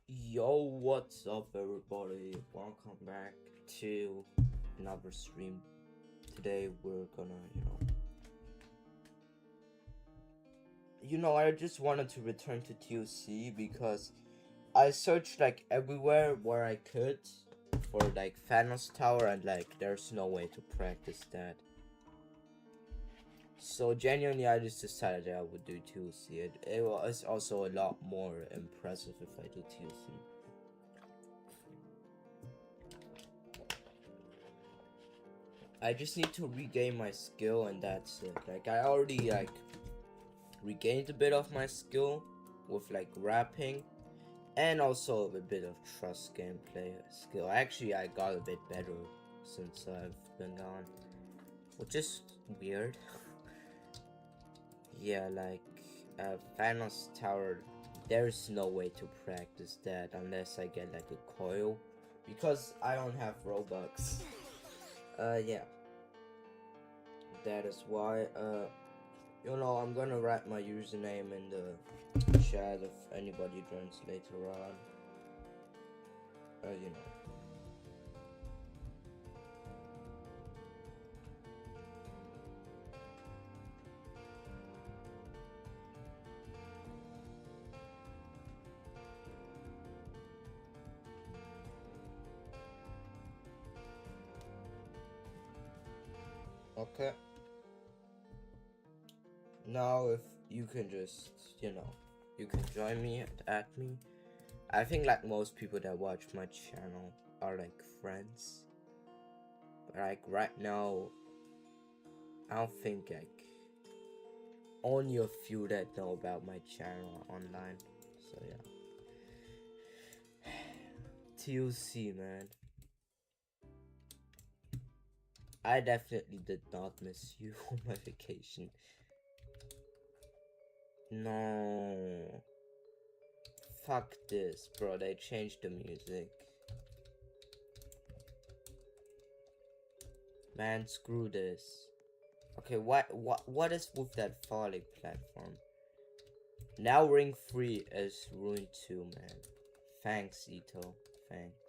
Yo, what's up, everybody? Welcome back to another stream. Today we're gonna, I just wanted to return to TOC because I searched like everywhere where I could for like Thanos Tower, and like there's no way to practice that. So genuinely, I just decided that I would do TOC. It was also a lot more impressive if I do TOC. I just need to regain my skill, and that's it. Like, I already like regained a bit of my skill with like rapping, and also a bit of trust gameplay skill. Actually, I got a bit better since I've been gone, which is weird. Yeah, like Thanos Tower, there's no way to practice that unless I get like a coil, because I don't have Robux. Yeah. That is why, I'm gonna write my username in the chat if anybody joins later on. Okay. Now, if you can just, you can join me and add me. I think like most people that watch my channel are like friends. But like right now, I don't think like only a few that know about my channel online. So yeah. TOC, man. I definitely did not miss you on my vacation. No. Fuck this, bro. They changed the music. Man, screw this. Okay, what is with that falling platform? Now Ring 3 is ruined too, man. Thanks, Ito. Thanks.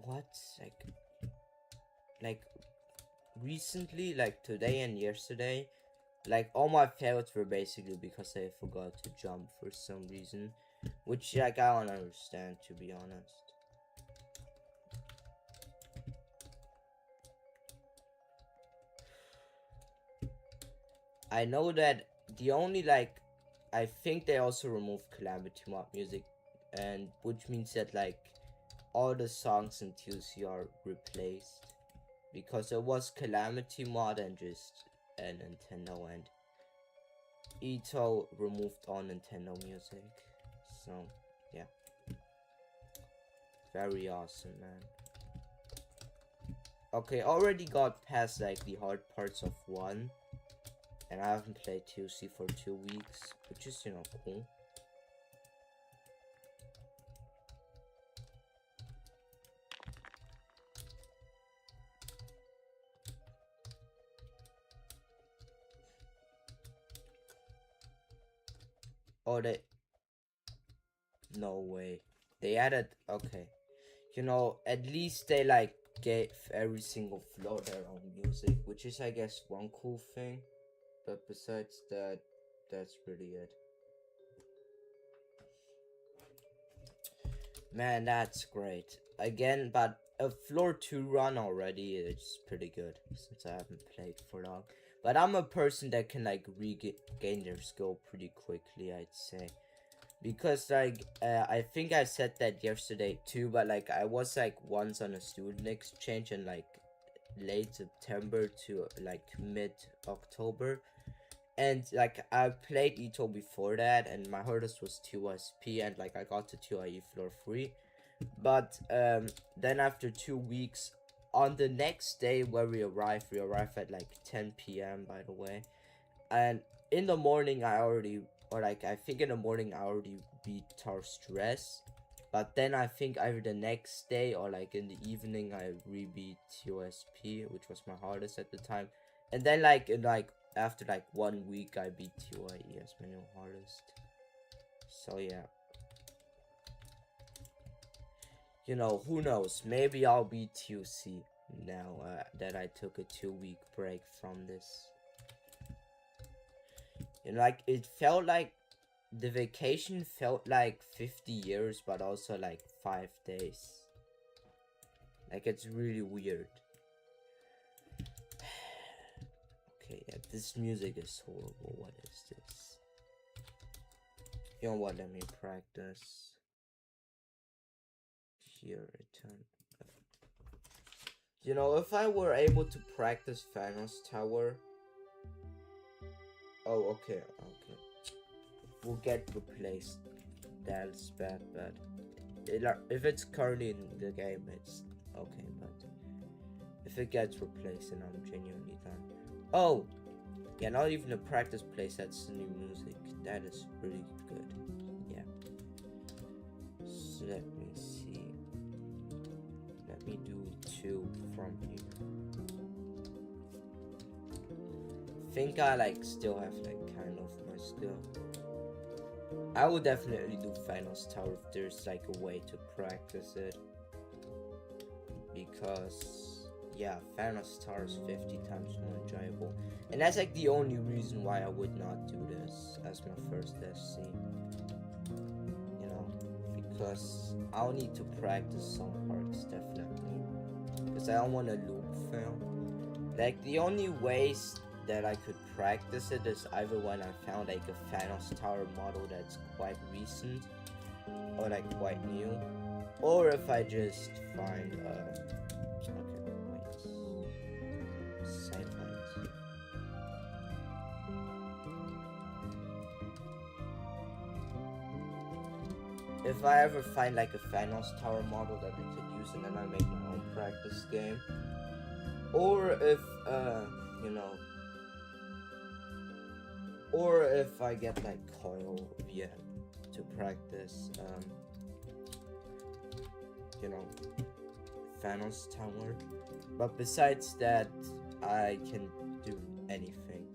What? Like recently, like today and yesterday, like all my fails were basically because I forgot to jump for some reason, which like I don't understand, to be honest. I know that the only like, I think they also removed Calamity mod music, and which means that like all the songs in TOC are replaced, because it was Calamity mod and just a Nintendo, and Ito removed all Nintendo music. So yeah, very awesome, man. Okay, already got past like the hard parts of 1, and I haven't played TOC for 2 weeks, which is, cool. Oh, no way. They added, okay. At least they like gave every single floor their own music, which is, I guess, one cool thing. But besides that, that's really it. Man, that's great. Again, but a floor 2 run already is pretty good, since I haven't played for long. But I'm a person that can like regain their skill pretty quickly, I'd say. Because like, I think I said that yesterday too, but like I was like once on a student exchange in like late September to like mid October. And like I played Ito before that, and my hardest was 2 SP, and like I got to 2 IE floor 3. But then after 2 weeks, on the next day where we arrived at like 10 p.m. by the way, and in the morning I think in the morning I already beat Tower Stress. But then I think either the next day or like in the evening I re-beat TOSP, which was my hardest at the time. And then like after like 1 week I beat TOIE as my new hardest. So yeah. You know, who knows? Maybe I'll be TUC now that I took a 2-week break from this. You know, like, it felt like the vacation felt like 50 years, but also like 5 days. Like, it's really weird. Okay, yeah, this music is horrible. What is this? You know what? Let me practice. Here, return. You know, if I were able to practice Thanos Tower. Oh, okay. Will get replaced. That's bad, but if it's currently in the game, it's okay. But if it gets replaced, then I'm genuinely done. Oh, yeah, not even a practice place. That's new music. That is really good. Yeah. So let me see. Let me do 2 from here. Think I like still have like kind of my skill. I will definitely do Thanos Tower if there's like a way to practice it. Because yeah, Thanos Tower is 50 times more enjoyable. And that's like the only reason why I would not do this as my first SC. You know, because I'll need to practice some parts definitely. Because I don't want to loop fail. Like, the only ways that I could practice it is either when I found like a Thanos Tower model that's quite recent or like quite new, or if I just find okay, wait, sidelines. If I ever find like a Thanos Tower model that I could use, and then I make my own practice game, or if you know. Or if I get like Coil VM to practice, you know, Thanos Tower. But besides that, I can do anything.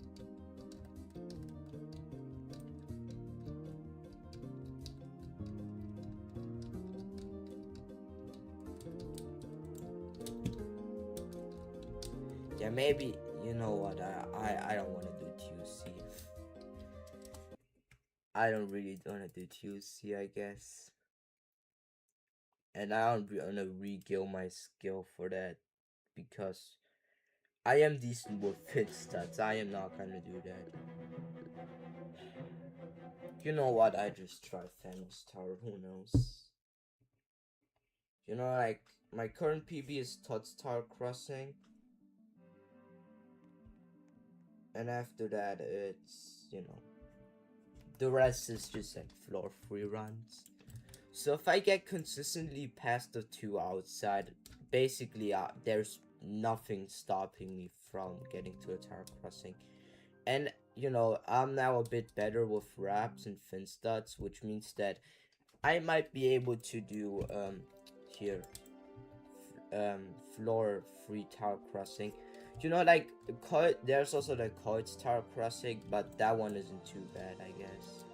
Yeah, maybe, you know what, I don't want to do TUC. I don't really want to do TUC, I guess. And I don't want to re-gill my skill for that, because I am decent with fit stats. I am not gonna do that. You know what? I just try Thanos Tower. Who knows? You know, like, my current PB is Thanos Tower Crossing. And after that, it's, you know, the rest is just like floor free runs. So if I get consistently past the 2 outside, basically there's nothing stopping me from getting to a tower crossing. And you know, I'm now a bit better with wraps and fin stats, which means that I might be able to do here floor free tower crossing. You know, like there's also the Coit's tower crossing, but that one isn't too bad, I guess.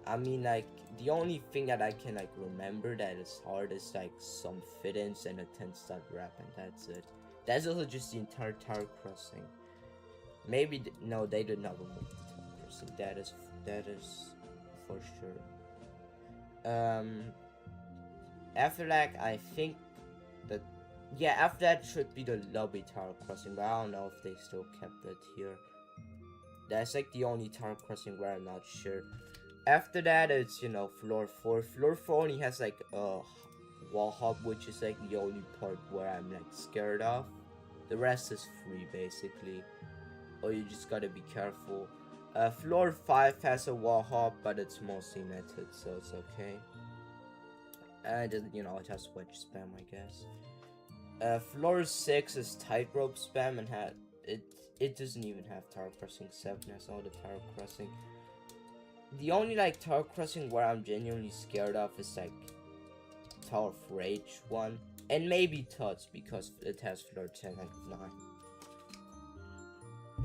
I mean, like, the only thing that I can like remember that is hard is like some fit-ins and a 10-stat wrap, and that's it. That's also just the entire tower crossing. Maybe no, they did not remove the tower crossing. That is for sure. After that, I think that, yeah, after that should be the lobby tower crossing, but I don't know if they still kept it here. That's like the only tower crossing where I'm not sure. After that, it's, you know, floor 4. Floor 4 only has like a wall hop, which is like the only part where I'm like scared of. The rest is free basically, or you just gotta be careful. Floor 5 has a wall hop, but it's mostly netted, so it's okay. And you know, it has wedge spam, I guess. Floor 6 is tightrope spam, and it doesn't even have tower crossing 7 as all the tower crossing. The only like tower crossing where I'm genuinely scared of is like Tower of Rage 1, and maybe Tuts because it has floor 10 and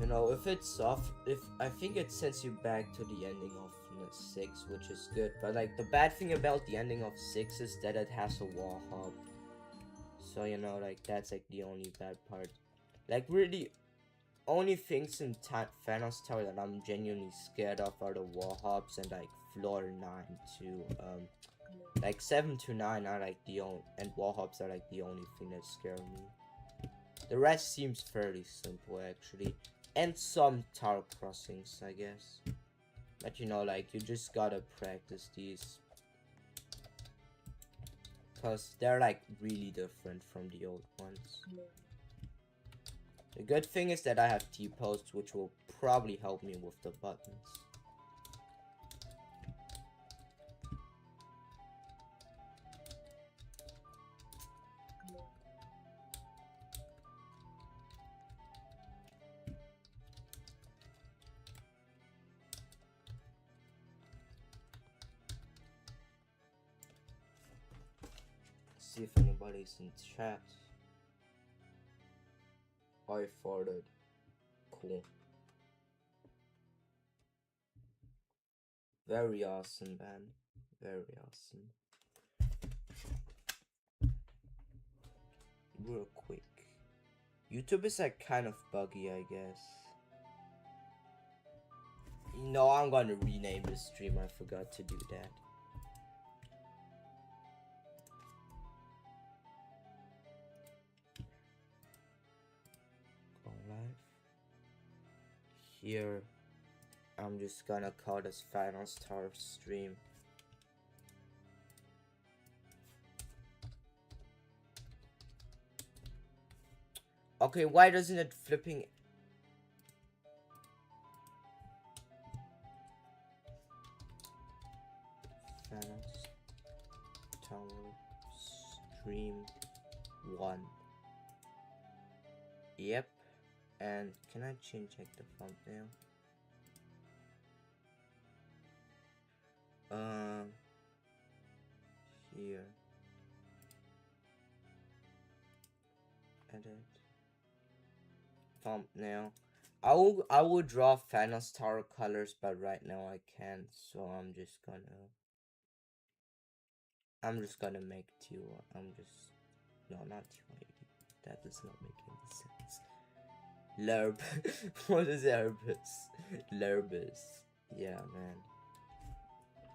9. You know, if it's off, if I think it sends you back to the ending of 6, which is good. But like the bad thing about the ending of 6 is that it has a wall hop. So you know, like that's like the only bad part. Like really, only things in Thanos Tower that I'm genuinely scared of are the wall hops and like floor 9 to like 7 to 9 are like the only, and wall hops are like the only thing that scare me. The rest seems fairly simple actually, and some tower crossings, I guess. But you know, like you just gotta practice these, cause they're like really different from the old ones. The good thing is that I have T-posts, which will probably help me with the buttons. See if anybody's in chat. I farted. Cool. Very awesome, man. Very awesome. Real quick. YouTube is like kind of buggy, I guess. You know, I'm gonna rename the stream. I forgot to do that. Go live. Here, I'm just gonna call this Thanos Tower stream. Okay, why doesn't it flipping? Thanos Tower stream 1. Yep. And can I change like the thumbnail? Here. Edit. Thumbnail. I will draw Thanos Tower colors, but right now I can't, so I'm just gonna make no, not 280. That does not make any sense. Lerb. What is Erbus? Lerbus. Yeah, man.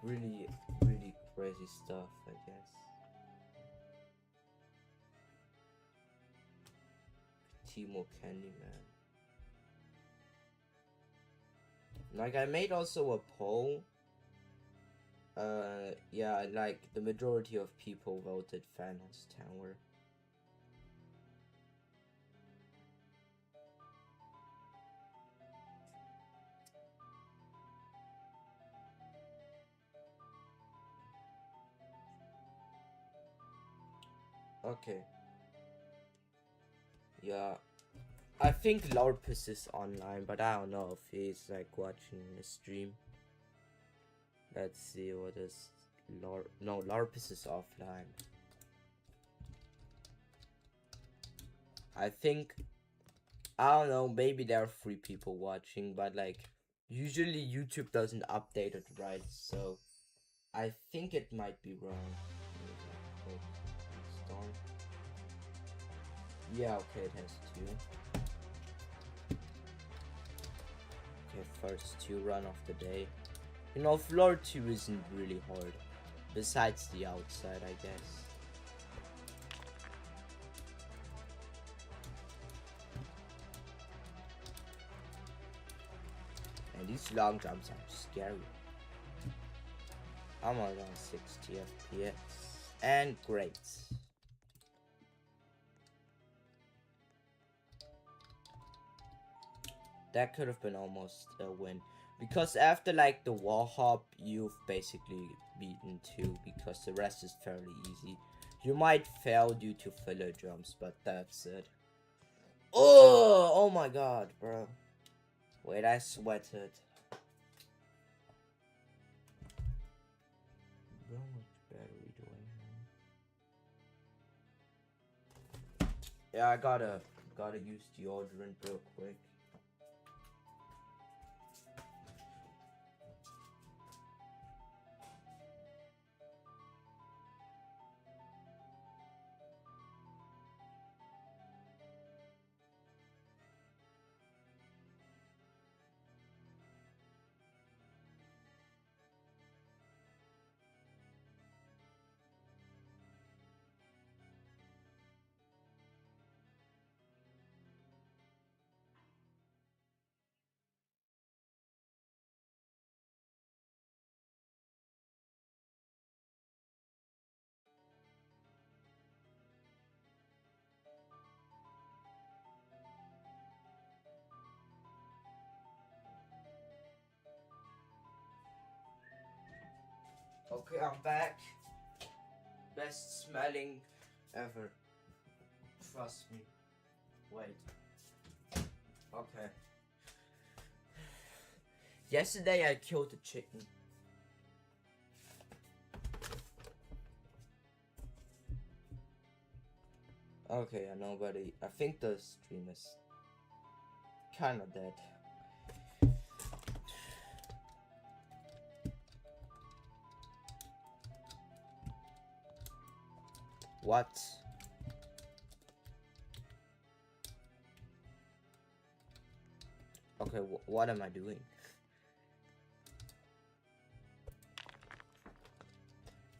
Really, really crazy stuff, I guess. Timo Candyman. Like, I made also a poll. Yeah, like, the majority of people voted Thanos Tower. Okay. Yeah. I think Larpus is online, but I don't know if he's like watching the stream. Let's see what is no, Larpus is offline. I think, I don't know, maybe there are 3 people watching, but like usually YouTube doesn't update it right, so I think it might be wrong. Yeah, okay, it has 2. Okay, first 2 run of the day. You know, floor 2 isn't really hard. Besides the outside, I guess. And these long jumps are scary. I'm around 60 FPS. And great. That could have been almost a win. Because after like the wall hop, you've basically beaten 2, because the rest is fairly easy. You might fail due to filler jumps, but that's it. Oh my god, bro. Wait, I sweated. How much battery do I have? Yeah, I gotta use deodorant real quick. Okay, I'm back. Best smelling ever. Trust me. Wait. Okay. Yesterday I killed a chicken. Okay, nobody. I think the stream is kind of dead. What? Okay, what am I doing?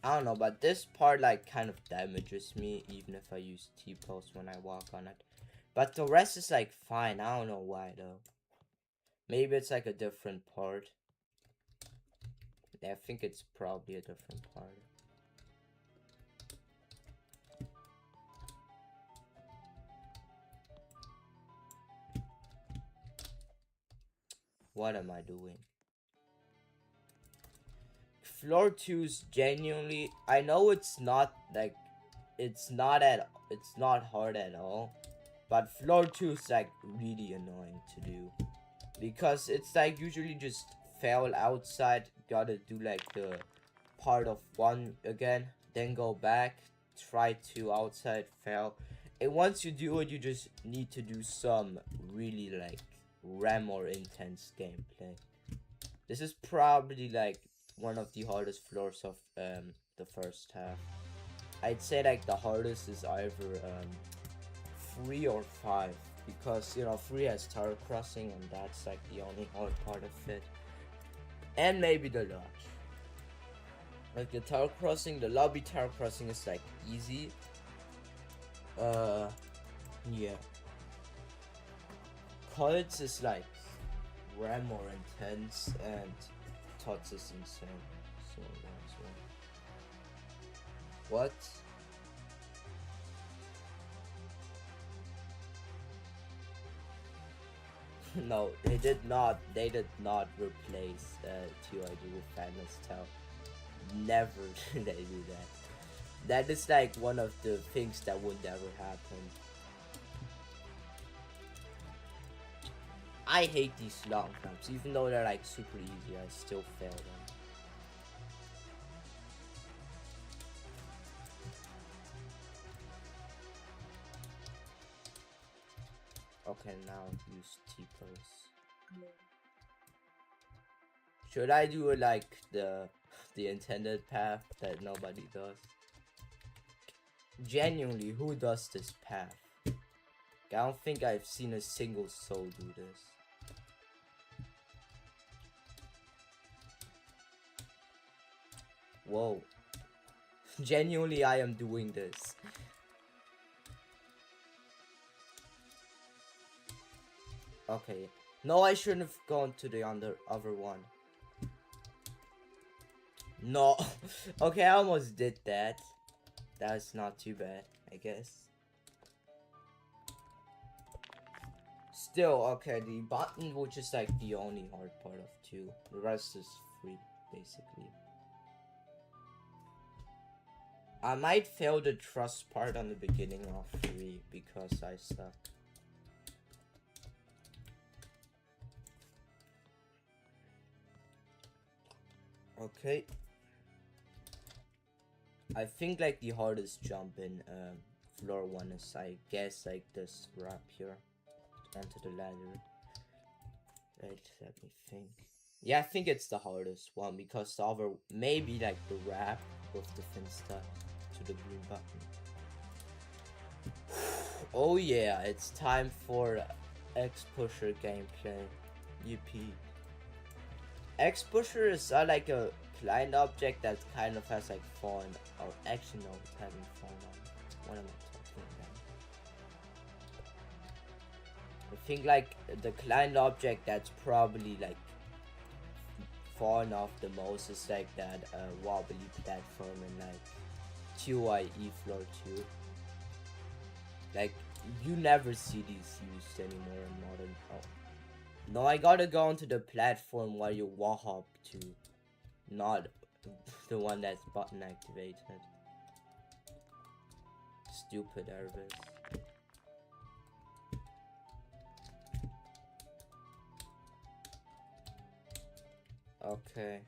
I don't know, but this part like kind of damages me even if I use T-post when I walk on it. But the rest is like fine. I don't know why though. Maybe it's like a different part. I think it's probably a different part. What am I doing? Floor 2's genuinely, I know it's not like, it's not hard at all, but floor 2 is like really annoying to do, because it's like usually just fail outside, gotta do like the part of 1 again, then go back, try 2 outside, fail, and once you do it, you just need to do some really like RAM or intense gameplay. This is probably like one of the hardest floors of the first half. I'd say like the hardest is either 3 or 5, because you know 3 has tower crossing and that's like the only hard part of it, and maybe the lodge. Like the tower crossing, the lobby tower crossing is like easy. Yeah. Cults is like way more intense, and Tots is insane. So that's one. What? No, they did not. They did not replace TYG with Thanos Tower. Never did they do that. That is like one of the things that would never happen. I hate these long jumps, even though they're like super easy. I still fail them. Okay, now use T-pose. Should I do it like the intended path that nobody does? Genuinely, who does this path? I don't think I've seen a single soul do this. Whoa. Genuinely, I am doing this. Okay. No, I shouldn't have gone to the other one. No. Okay, I almost did that. That's not too bad, I guess. Still, okay, the button, which is like the only hard part of 2. The rest is free, basically. I might fail the trust part on the beginning of 3 because I suck. Okay. I think like the hardest jump in floor 1 is, I guess, like this wrap here onto the ladder. Right, let me think. Yeah, I think it's the hardest one, because the other, maybe like the wrap with the fin stuff to the green button. Oh yeah, it's time for X-Pusher gameplay. Yippee. X-Pusher is like a client object that kind of has like fallen, or actually no, it hasn't fallen. What am I talking about? I think like the client object that's probably like fallen off the most is like that wobbly platform in like TYE floor 2. Like you never see these used anymore in modern. Oh. No, I gotta go onto the platform while you walk up to, not The one that's button activated. Stupid Elvis. Okay.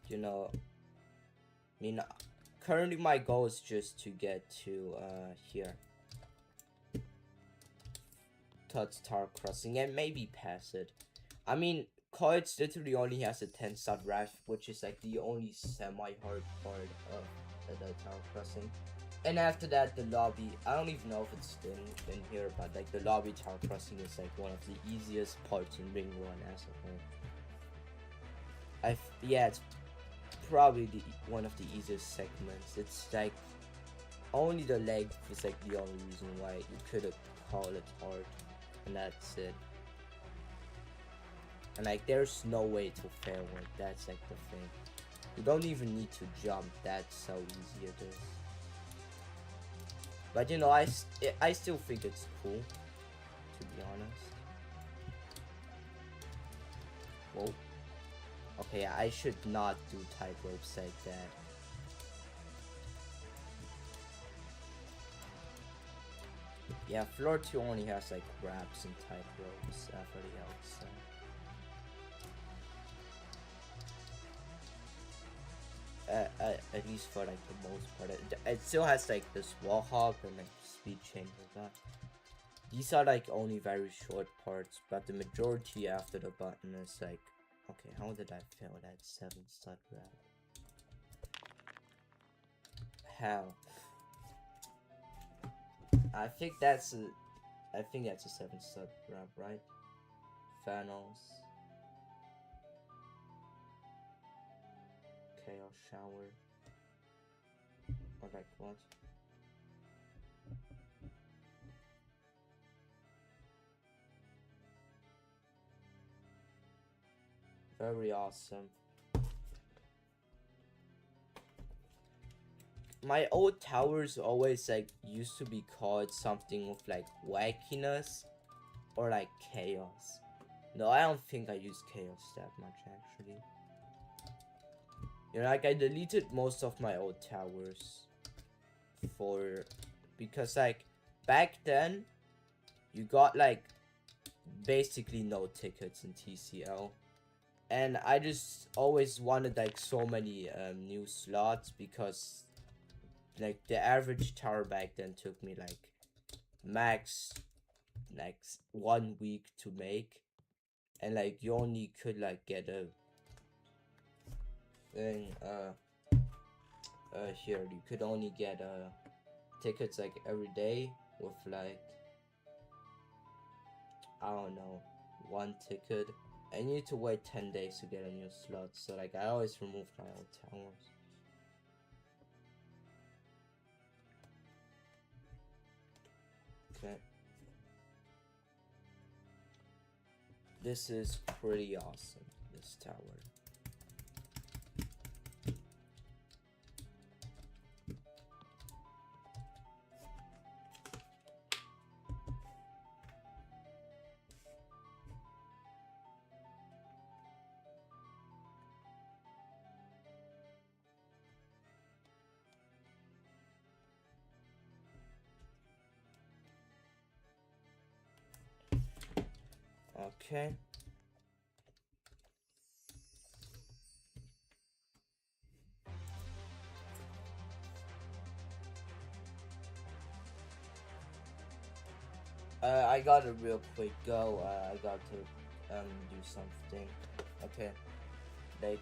You know, I mean, currently my goal is just to get to here. Thanos Tower crossing and maybe pass it. I mean, Coits literally only has a 10-star raft, which is like the only semi-hard part of the tower crossing. And after that, the lobby, I don't even know if it's in here, but like the lobby tower crossing is like one of the easiest parts in Ring 1 as a whole. Yeah, it's probably one of the easiest segments. It's like only the leg is like the only reason why you could call it hard, and that's it. And like there's no way to fail it. That's like the thing. You don't even need to jump. That's how easy it is. But you know, I still think it's cool, to be honest. Whoa. Okay, I should not do tight ropes like that. Yeah, floor 2 only has like grabs and tight ropes. Everybody else. At least for like the most part, it still has like this wall hop and like speed change like that. These are like only very short parts, but the majority after the button is like, okay, how did I fail that 7-stud grab? How? I think that's a 7-stud grab, right? Thanos. Chaos shower. Or like what? Very awesome. My old towers always like used to be called something with like wackiness or like chaos. No, I don't think I use chaos that much actually. You know, like I deleted most of my old towers because like back then you got like basically no tickets in TCL. And I just always wanted like so many new slots because like the average tower back then took me like max like 1 week to make, and like you only could like get a thing here you could only get tickets like every day with like I don't know 1 ticket. I need to wait 10 days to get a new slot, so like I always remove my old towers. Okay. This is pretty awesome, this tower. Okay. I gotta real quick go. I got to do something. Okay. Later.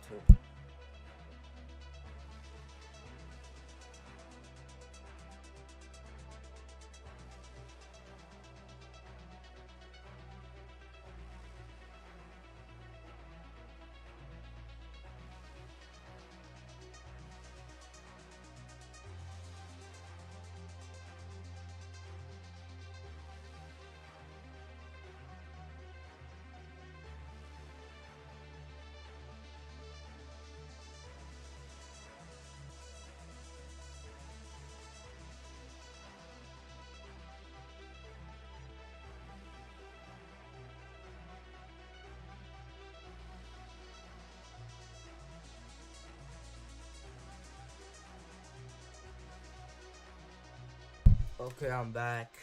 Okay, I'm back.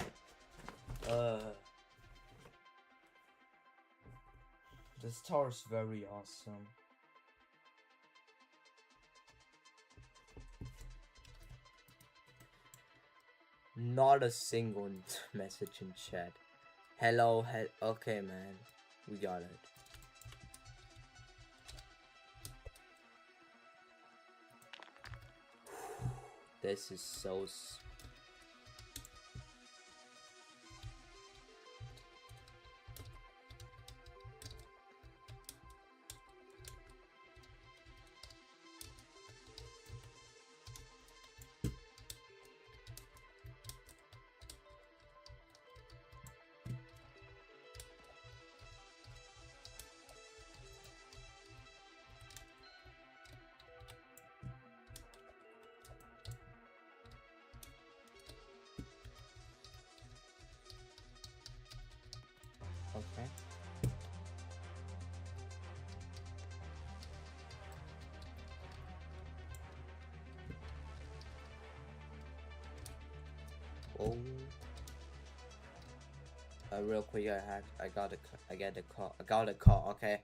This tower's very awesome. Not a single message in chat. Hello, okay, man. We got it. This is so... Okay. Oh. Real quick, I got a call, okay.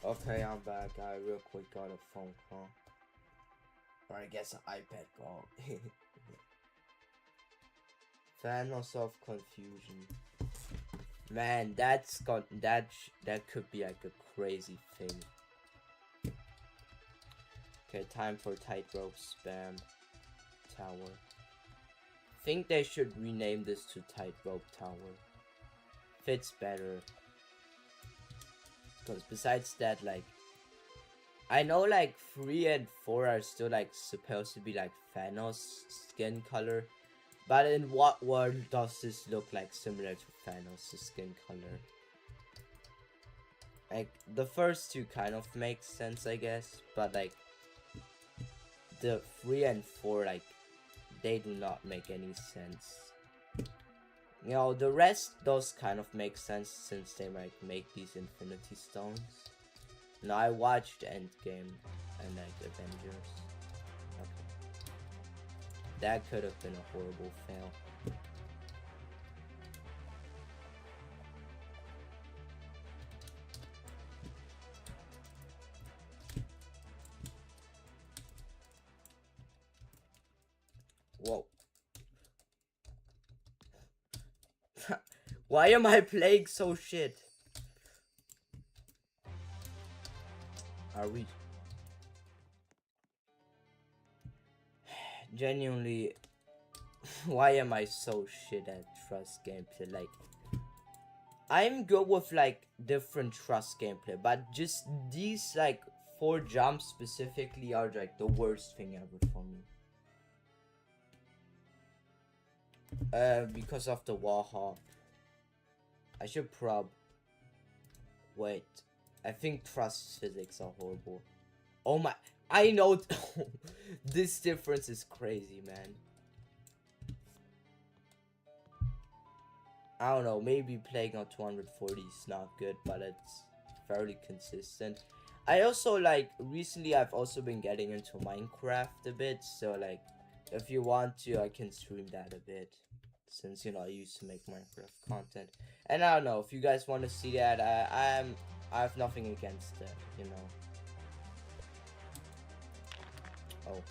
Okay, I'm back. I real quick got a phone call. Or I guess an iPad call. Thanos of confusion. Man, that could be like a crazy thing. Okay, time for tightrope spam tower. Think they should rename this to tightrope tower. Fits better. Because besides that, like, I know like 3 and 4 are still like supposed to be like Thanos skin color, but in what world does this look like similar to Thanos' skin color? Like, the first two kind of make sense, I guess, but like the 3 and 4, like, they do not make any sense. You know, the rest does kind of make sense since they might make these Infinity Stones. No, I watched Endgame and like Avengers. Okay. That could have been a horrible fail. Whoa. Why am I playing so shit? Are we... Genuinely, why am I so shit at trust gameplay? Like, I'm good with like different trust gameplay, but just these like 4 jumps specifically are like the worst thing ever for me. Because of the wall hop. I should wait. I think trust physics are horrible. Oh my, I know. This difference is crazy, man. I don't know, maybe playing on 240 is not good, but it's fairly consistent. I also like, recently I've also been getting into Minecraft a bit, so like, If you want to, I can stream that a bit, since you know I used to make Minecraft content. And I don't know if you guys want to see that. I have nothing against that, you know. Oh.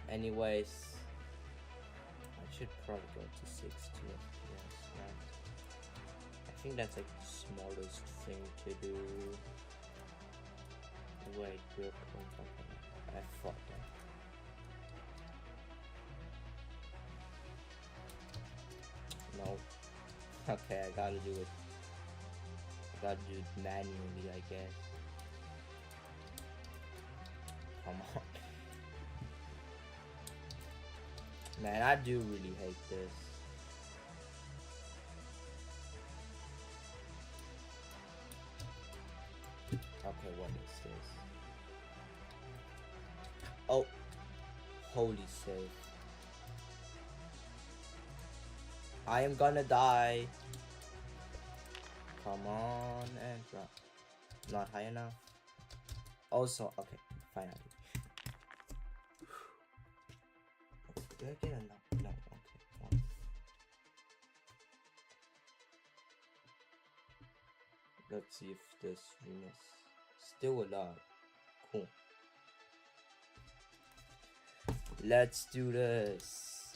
Anyways, I should probably go to 60 FPS, right? I think that's like the smartest thing to do. Wait, real quick. Okay. I fucked up. No. Okay, I gotta do it. I gotta do it manually, I guess. Come on. Man, I do really hate this. Okay, what is this? Oh. Holy save. I am gonna die. Come on and drop. Not high enough. Also, okay, finally. Did I get enough? No, okay. One. Let's see if this room is still alive. Cool. Let's do this.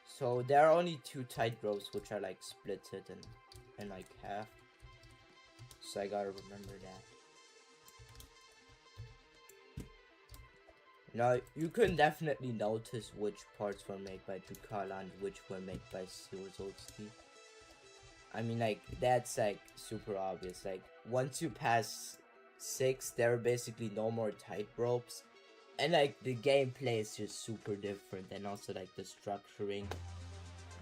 So there are only 2 tight ropes which are like splitted and like half. So I gotta remember that. Now you can definitely notice which parts were made by Drukala and which were made by Siwazolski. I mean, like, that's like super obvious. Like, once you pass 6, there are basically no more tight ropes. And like the gameplay is just super different, and also like the structuring.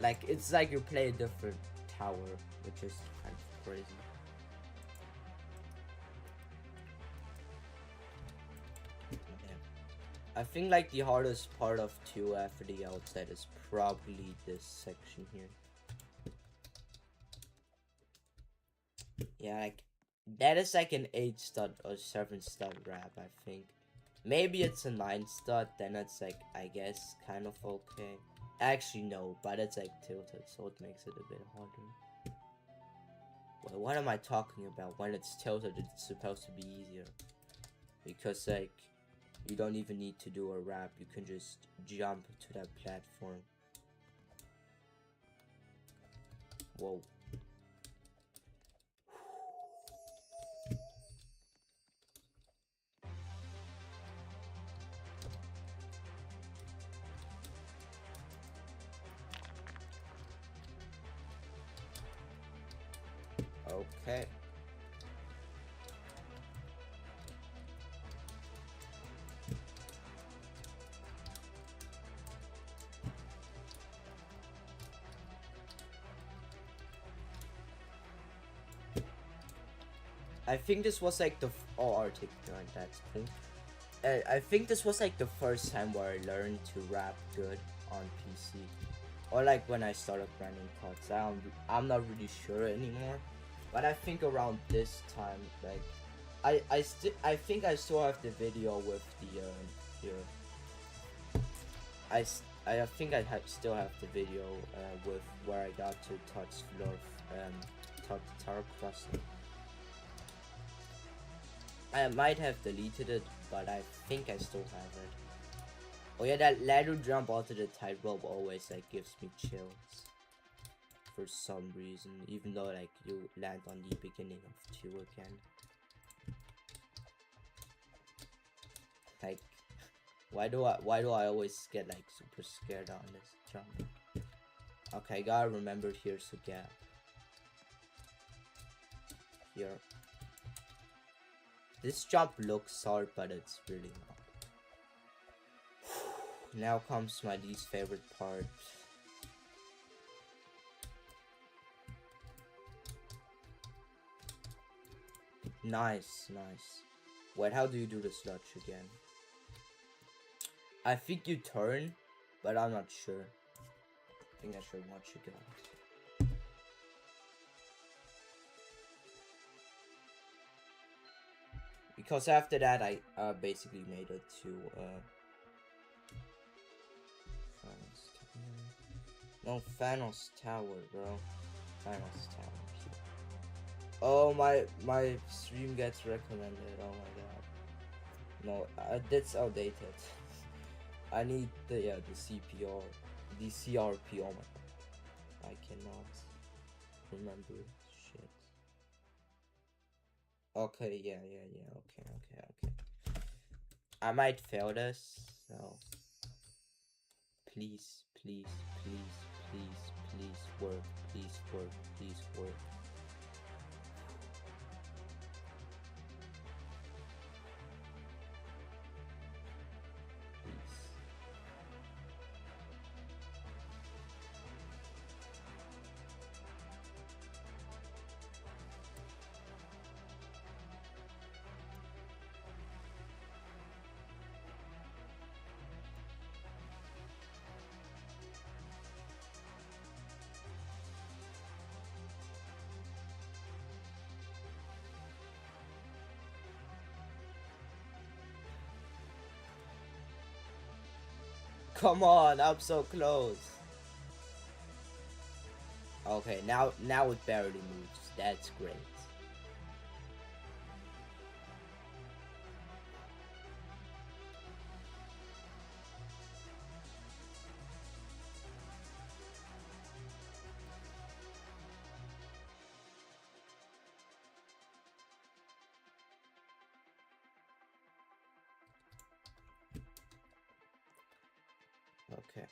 Like, it's like you play a different tower, which is kind of crazy. I think like the hardest part of 2 after the outside is probably this section here. Yeah, like that is like an 8 stud or 7 stud wrap, I think. Maybe it's a 9 stud, then it's like, I guess, kind of okay. Actually, no, but it's like tilted, so it makes it a bit harder. Well, what am I talking about? When it's tilted, it's supposed to be easier. Because, like, you don't even need to do a wrap, you can just jump to that platform. Whoa. Okay. I think this was like the Arctic, that's cool. I think this was like the first time where I learned to rap good on PC, or like when I started running CODs. I'm not really sure anymore, but I think around this time, like I think I still have the video with the here. I think I still have the video with where I got to touch floor touch tower crossing. I might have deleted it, but I think I still have it. Oh yeah, that ladder jump onto the tightrope always like gives me chills. For some reason, even though like you land on the beginning of 2 again. Like, why do I always get like super scared on this jump? Okay, gotta remember here's a gap. Here. This jump looks hard, but it's really not. Now comes my least favorite part. Nice, nice. Wait, how do you do the sludge again? I think you turn, but I'm not sure. think I should watch you guys. Because after that, I basically made it to Thanos Tower, bro. Thanos Tower. Oh, my stream gets recommended. Oh my god. No, that's outdated. I need the CPR, the CRP. Oh my god. I cannot remember shit. Okay, yeah. Okay. I might fail this, so please work. Please work. Please work. Come on, I'm so close. Okay, now it barely moves. That's great. Okay.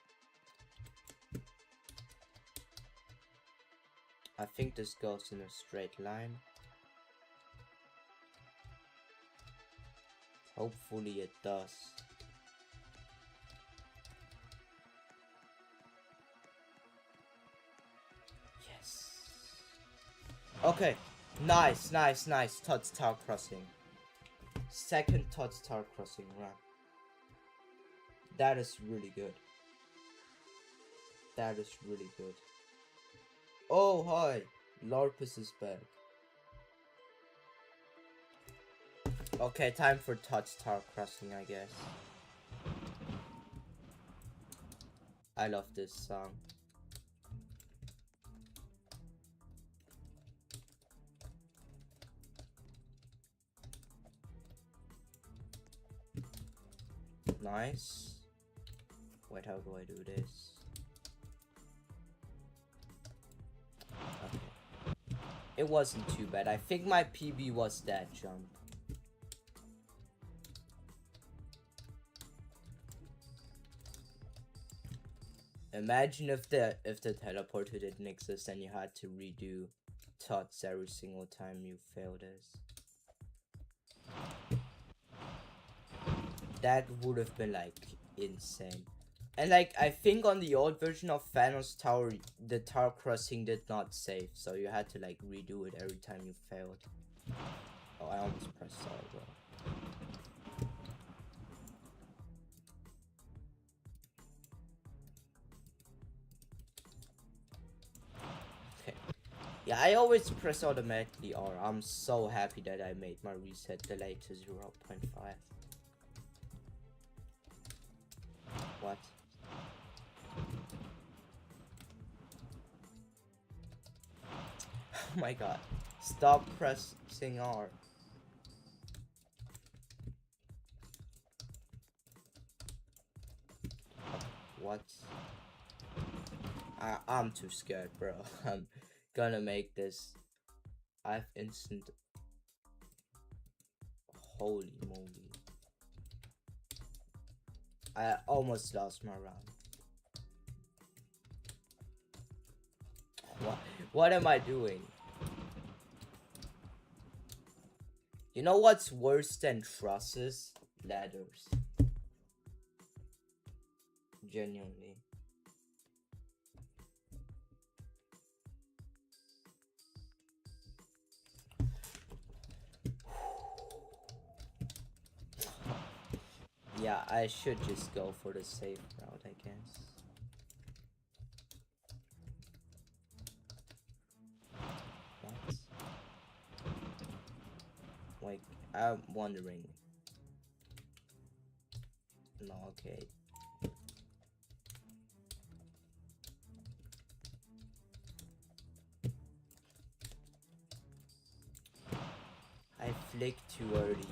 I think this goes in a straight line. Hopefully it does. Yes. Okay. Nice. Thanos Tower crossing. Second Thanos Tower crossing run. That is really good. That is really good. Oh, hi. Larpus is back. Okay, time for Thanos Tower crossing, I guess. I love this song. Nice. Wait, how do I do this? Okay. It wasn't too bad. I think my PB was that jump. Imagine if the teleporter didn't exist and you had to redo tots every single time you failed this. That would have been like insane. And like I think on the old version of Thanos Tower, the tower crossing did not save, so you had to like redo it every time you failed. Oh, I almost pressed sorry, bro. Okay. Yeah, I always press automatically R. I'm so happy that I made my reset delay to 0.5. What? Oh my god. Stop pressing R. What? I'm too scared, bro. I'm gonna make this. I have instant. Holy moly. I almost lost my round. What am I doing? You know what's worse than trusses? Ladders. Genuinely. Yeah, I should just go for the safe route, I guess. I'm wondering. No, okay. I flicked too early.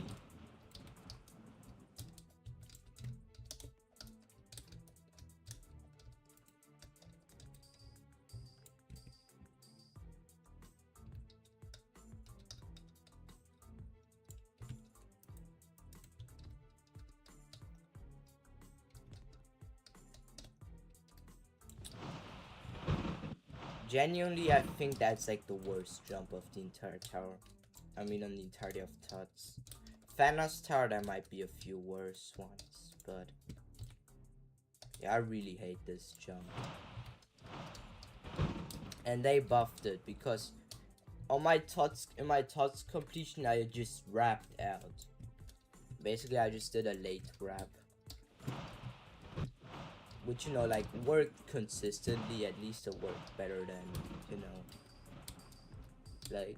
Genuinely, I think that's like the worst jump of the entire tower. I mean, on the entirety of Tots. Thanos Tower, there might be a few worse ones, but yeah, I really hate this jump. And they buffed it because on my Tots, in my Tots completion, I just wrapped out. Basically, I just did a late wrap, which, you know, like, worked consistently. At least it worked better than, you know, like,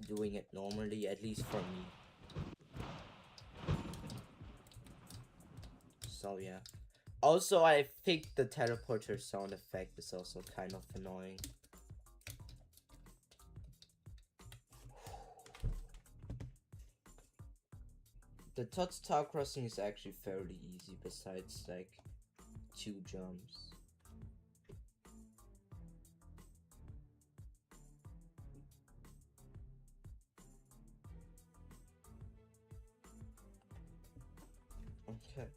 doing it normally, at least for me. So, yeah. Also, I think the teleporter sound effect is also kind of annoying. The Tots Tower crossing is actually fairly easy, besides, like, 2 jumps. Okay.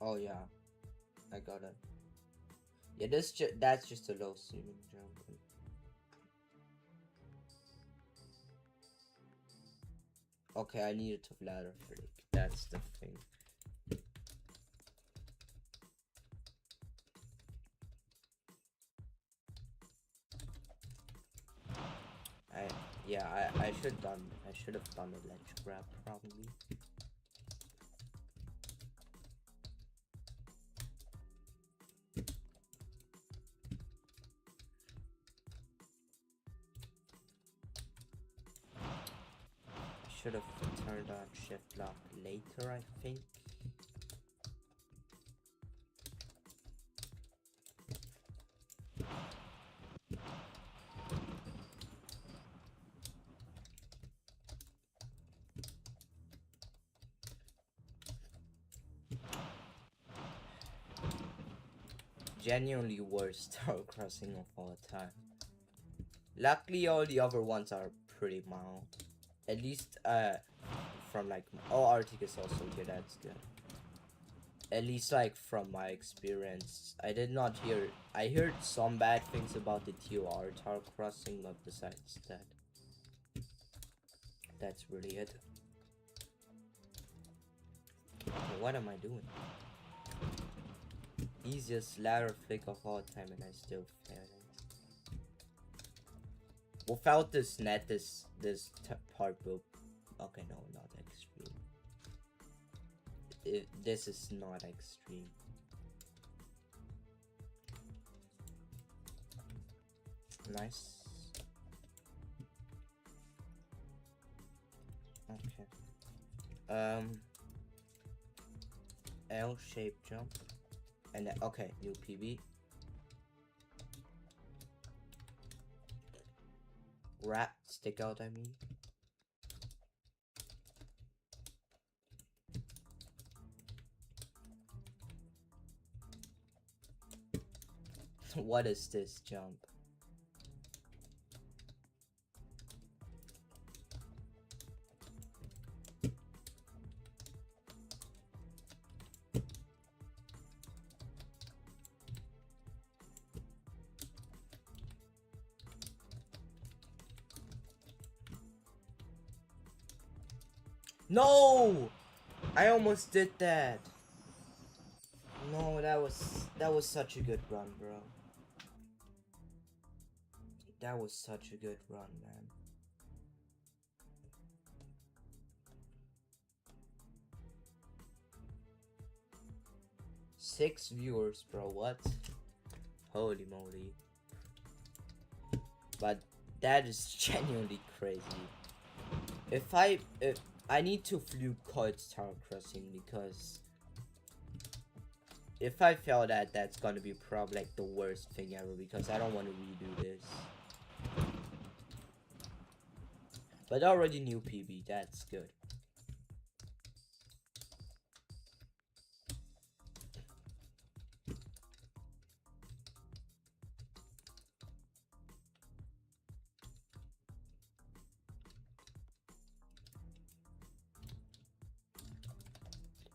Oh yeah, I got it. Yeah, that's just a low ceiling jump. Okay, I need a top ladder flick. That's the thing. I should have done a ledge grab probably. I should have turned on shift lock later, I think. Genuinely worst tower crossing of all time. Luckily, all the other ones are pretty mild. At least, from like, oh, Arctic is also good. That's good. At least, like, from my experience, I did not hear. I heard some bad things about the TOR tower crossing, but besides that, that's really it. Okay, what am I doing? Easiest ladder flick of all time, and I still failed it. Without this net, this part will. Okay, no, not extreme. This is not extreme. Nice. Okay. L-shaped jump. And then, okay, new PB. Rat stick out, I mean. What is this jump? No! I almost did that. No, that was such a good run, bro. That was such a good run, man. Six viewers, bro. What? Holy moly. but that is genuinely crazy. If I need to fluke Coil's Tower Crossing, because if I fail that, that's gonna be probably like the worst thing ever, because I don't want to redo this. But I already knew PB, that's good.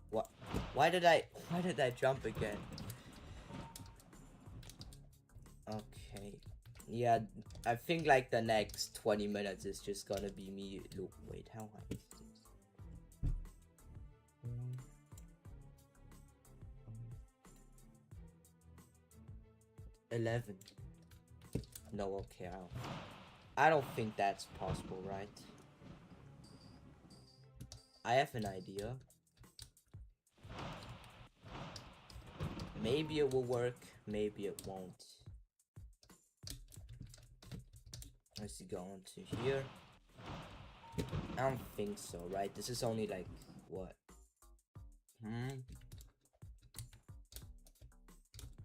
What? Why did I jump again? Okay. Yeah, I think like the next 20 minutes is just gonna be me. Look, wait, how high is this? 11. No, okay, I don't think that's possible, right? I have an idea. Maybe it will work, maybe it won't. Let's go on to here. I don't think so, right? This is only like, what?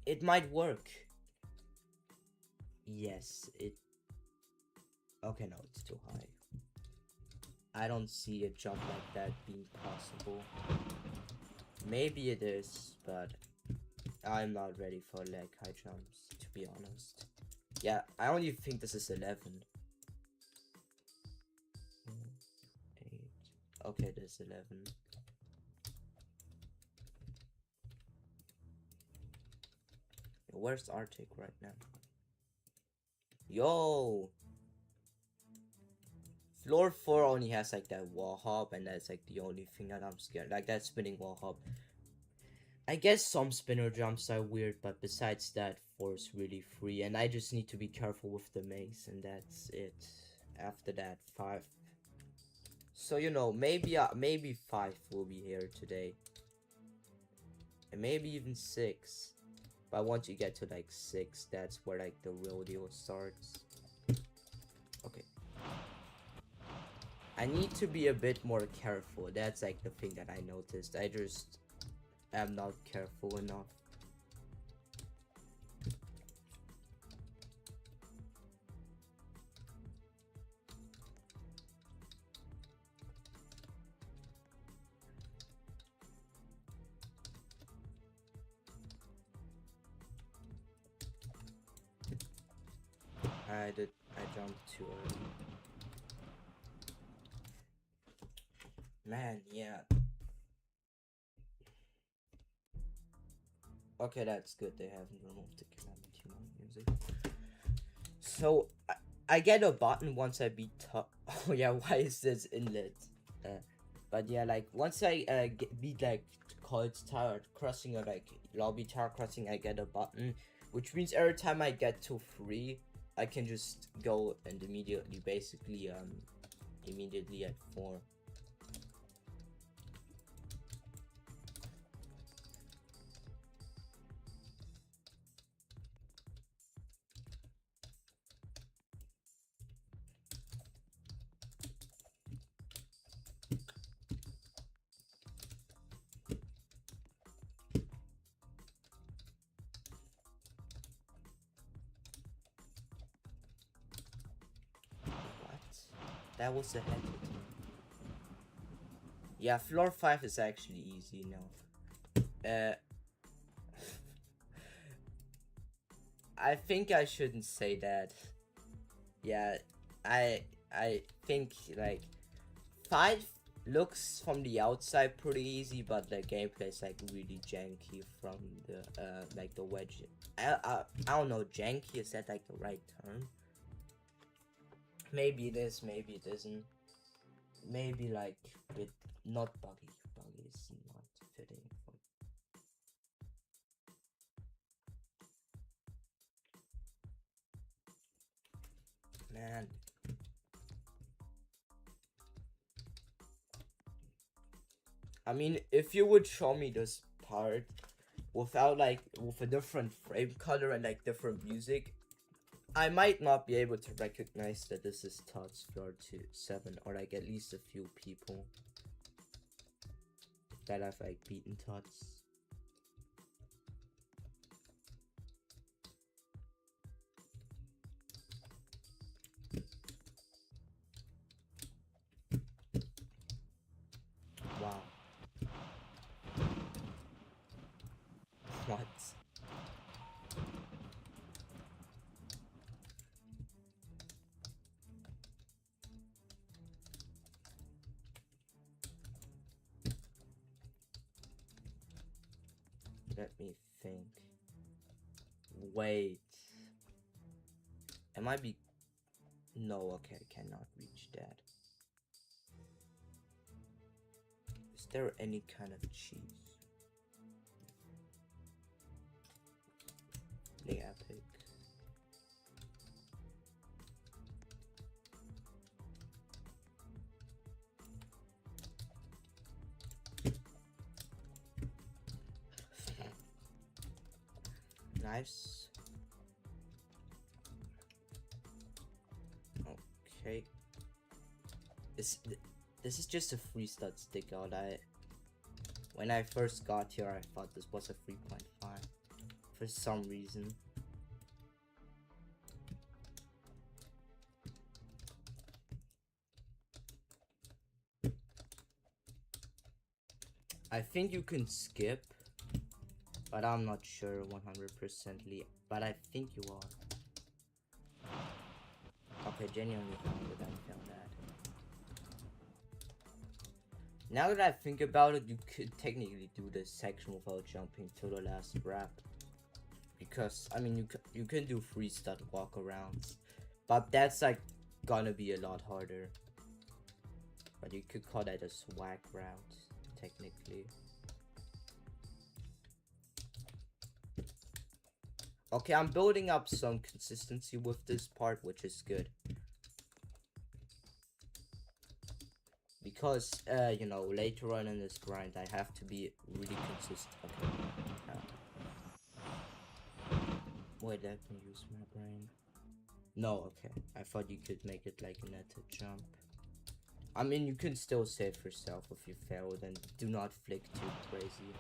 It might work. Yes, it... Okay, no, it's too high. I don't see a jump like that being possible. Maybe it is, but I'm not ready for leg high jumps, to be honest. Yeah, I only think this is 11. 8. Okay, there's 11. Where's Arctic right now? Yo! Floor 4 only has like that wall hop, and that's like the only thing that I'm scared. Like that spinning wall hop. I guess some spinner jumps are weird, but besides that, 4 is really free, and I just need to be careful with the maze, and that's it. After that, 5. So you know, maybe 5 will be here today, and maybe even 6. But once you get to like 6, that's where like the real deal starts. Okay. I need to be a bit more careful. That's like the thing that I noticed. I just am not careful enough. I jumped too early. Man, yeah. Okay, that's good. They haven't removed the Calamity Mode music. So, I get a button once I beat top. Oh yeah, why is this inlet? But yeah, like once I beat like Coil's Tower Crossing or like Lobby Tower Crossing, I get a button, which means every time I get to 3, I can just go and immediately at 4. That was a head hit. Yeah, floor 5 is actually easy now. I think I shouldn't say that. Yeah, I think like 5 looks from the outside pretty easy, but the gameplay is like really janky from the like the wedge. I don't know, janky, is that like the right term? Maybe it is, maybe it isn't. Maybe like it not buggy. Buggy is not fitting for. Man. I mean, if you would show me this part without like with a different frame color and like different music, I might not be able to recognize that this is Todd's floor 7, or like at least a few people that have like beaten Tots. Wow. What? Let me think. Wait. Am I be... No, okay, I cannot reach that. Is there any kind of cheese? The epic. Nice. Okay. This is just a free stud stick out. When I first got here, I thought this was a 3.5 for some reason. I think you can skip, but I'm not sure 100%ly, but I think you are. Okay, genuinely found it, I found that. Now that I think about it, you could technically do this section without jumping to the last wrap. Because, I mean, you can do free stud walkarounds, but that's like gonna be a lot harder. But you could call that a swag route, technically. Okay, I'm building up some consistency with this part, which is good. Because, you know, later on in this grind, I have to be really consistent. Okay. Wait, I can use my brain. No, okay. I thought you could make it like a netted jump. I mean, you can still save yourself if you fail, then do not flick too crazy.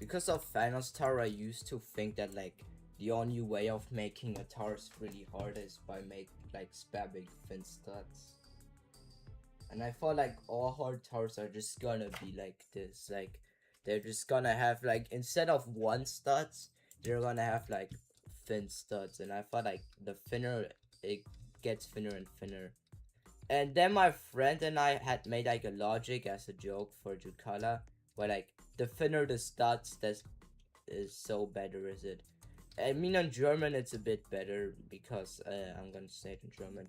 Because of Thanos Tower, I used to think that like the only way of making a tower really hard is by spamming fin studs. And I thought like all hard towers are just gonna be like this, like they're just gonna have like, instead of one studs, they're gonna have like thin studs, and I thought like the thinner it gets thinner and thinner. And then my friend and I had made like a logic as a joke for Jucala, where like the thinner the studs, that is so better is it. I mean, in German it's a bit better because I'm gonna say it in German.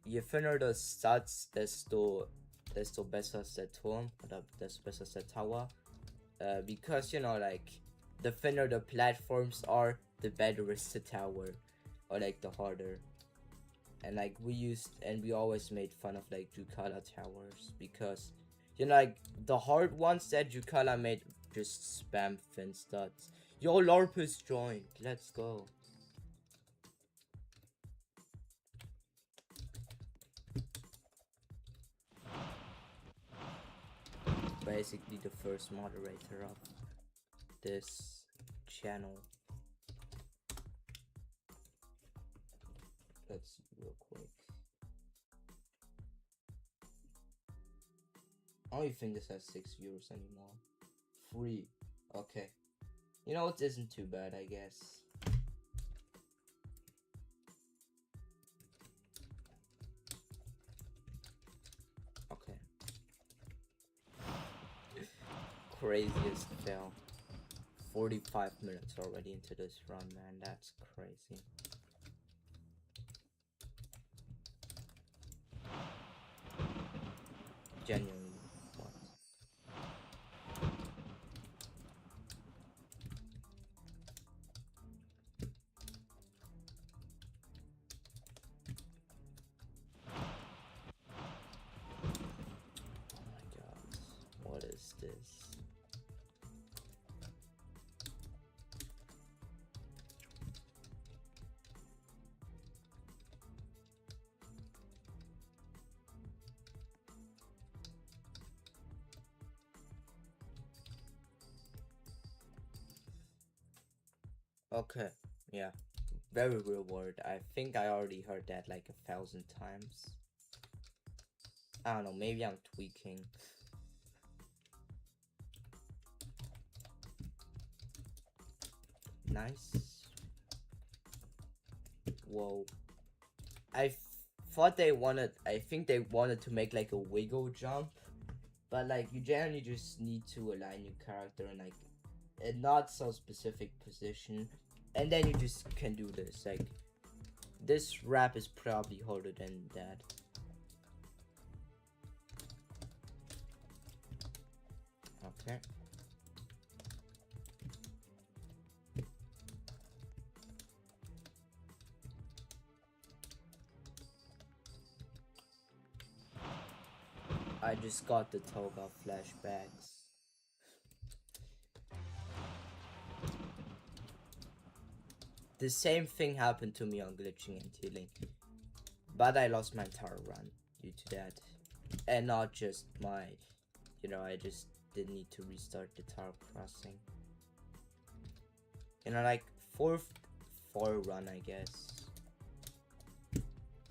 Je thinner the studs, desto besser ist der Turm, oder desto besser ist der Tower. Because, you know, like, the thinner the platforms are, the better is the tower, or like the harder. And like we always made fun of like Jucala towers, because, you know, like the hard ones that Jucala made just spam fin studs. Yo, LARP is joined, let's go. Basically the first moderator of this channel. Let's see real quick. I don't even think this has 6 viewers anymore. 3. Okay. You know, it isn't too bad, I guess. Okay. Craziest fail. 45 minutes already into this run, man. That's crazy. Genuinely. What? Okay, yeah. Very real word. I think I already heard that like 1,000 times. I don't know, maybe I'm tweaking. Nice. Whoa. Thought they wanted, I think they wanted to make like a wiggle jump. But like you generally just need to align your character in like a not so specific position. And then you just can do this. Like this rap is probably harder than that. Okay. I just got the Toga flashbacks. The same thing happened to me on glitching and healing. But I lost my entire run due to that. And not just my, I just didn't need to restart the tower crossing. Like 4th run, I guess.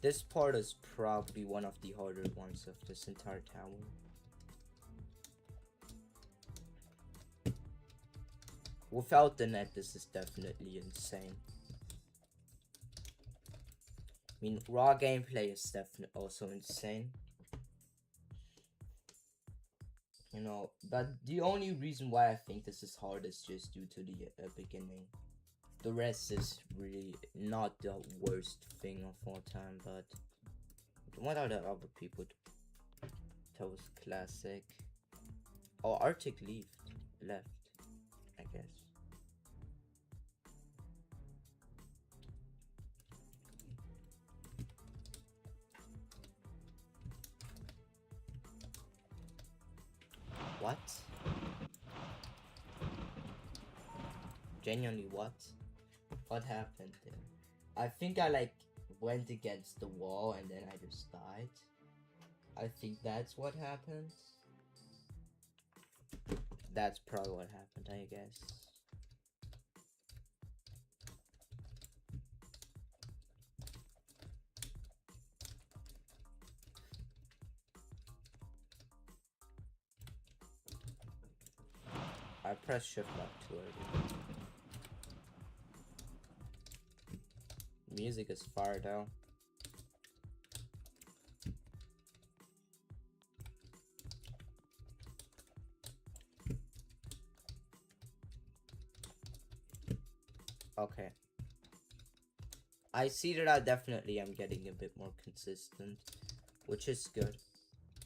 This part is probably one of the harder ones of this entire tower. Without the net, this is definitely insane. I mean, raw gameplay is definitely also insane. But the only reason why I think this is hard is just due to the beginning. The rest is really not the worst thing of all time, but what are the other people? Toast Classic. Oh, Arctic left, I guess. What? Genuinely, what? What happened there? I think I like went against the wall and then I just died. I think that's what happened. That's probably what happened, I guess. I pressed shift lock too early. Music is fire though. Okay. I see that I definitely am getting a bit more consistent, which is good.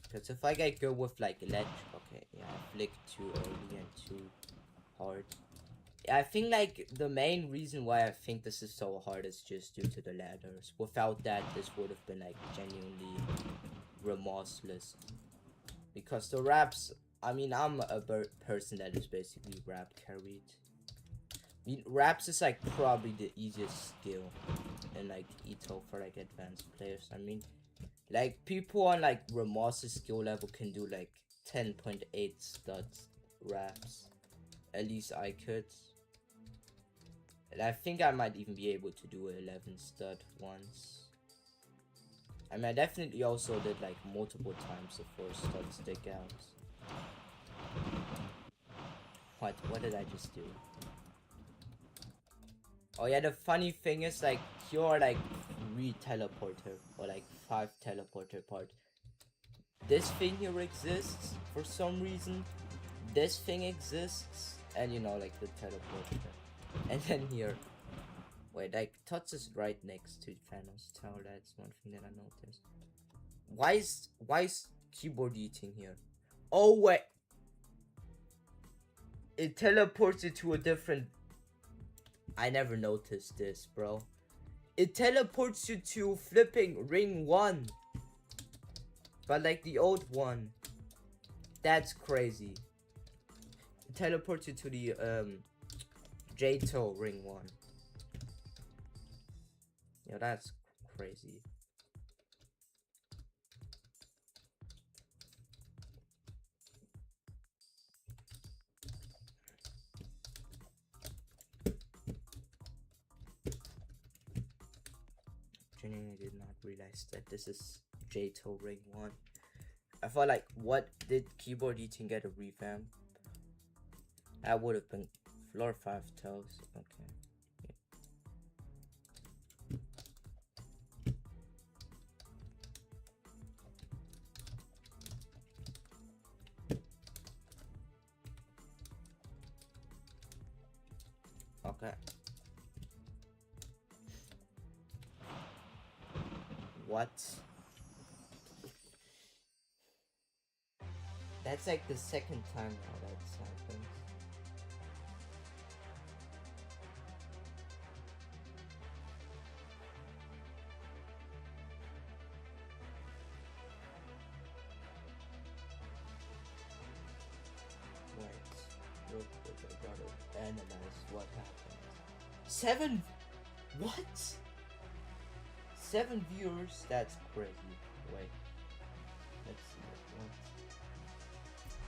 Because if I get good with like ledge, okay, yeah, I flicked too early and too hard. Yeah, I think like the main reason why I think this is so hard is just due to the ladders. Without that, this would have been like genuinely remorseless. Because the raps, I mean, I'm a person that is basically rap carried. I mean, raps is like probably the easiest skill in like Ito for like advanced players. I mean, like people on like Ramos's skill level can do like 10.8 studs raps. At least I could. And I think I might even be able to do an 11 stud once. I mean, I definitely also did like multiple times the 4 stud stick outs. What did I just do? Oh yeah, the funny thing is like you're like 3 teleporter or like 5 teleporter part. This thing here exists for some reason. This thing exists, and like the teleporter. And then here, wait, like Tots is right next to Thanos Tower. That's one thing that I noticed. Why is keyboard eating here? Oh wait, it teleports you to a different. I never noticed this, bro. It teleports you to flipping ring 1. But like the old one. That's crazy. It teleports you to the J-Toe ring 1. Yo, that's crazy. genuinely did not realize that this is JTO Ring 1. I felt like, what, did keyboard eating get a revamp? That would have been floor 5 toes. Okay. Okay. What? That's like the second time now that's happened. Wait, real quick, I gotta analyze what happened. 7? What? 7 viewers? That's crazy. Wait. Let's see what.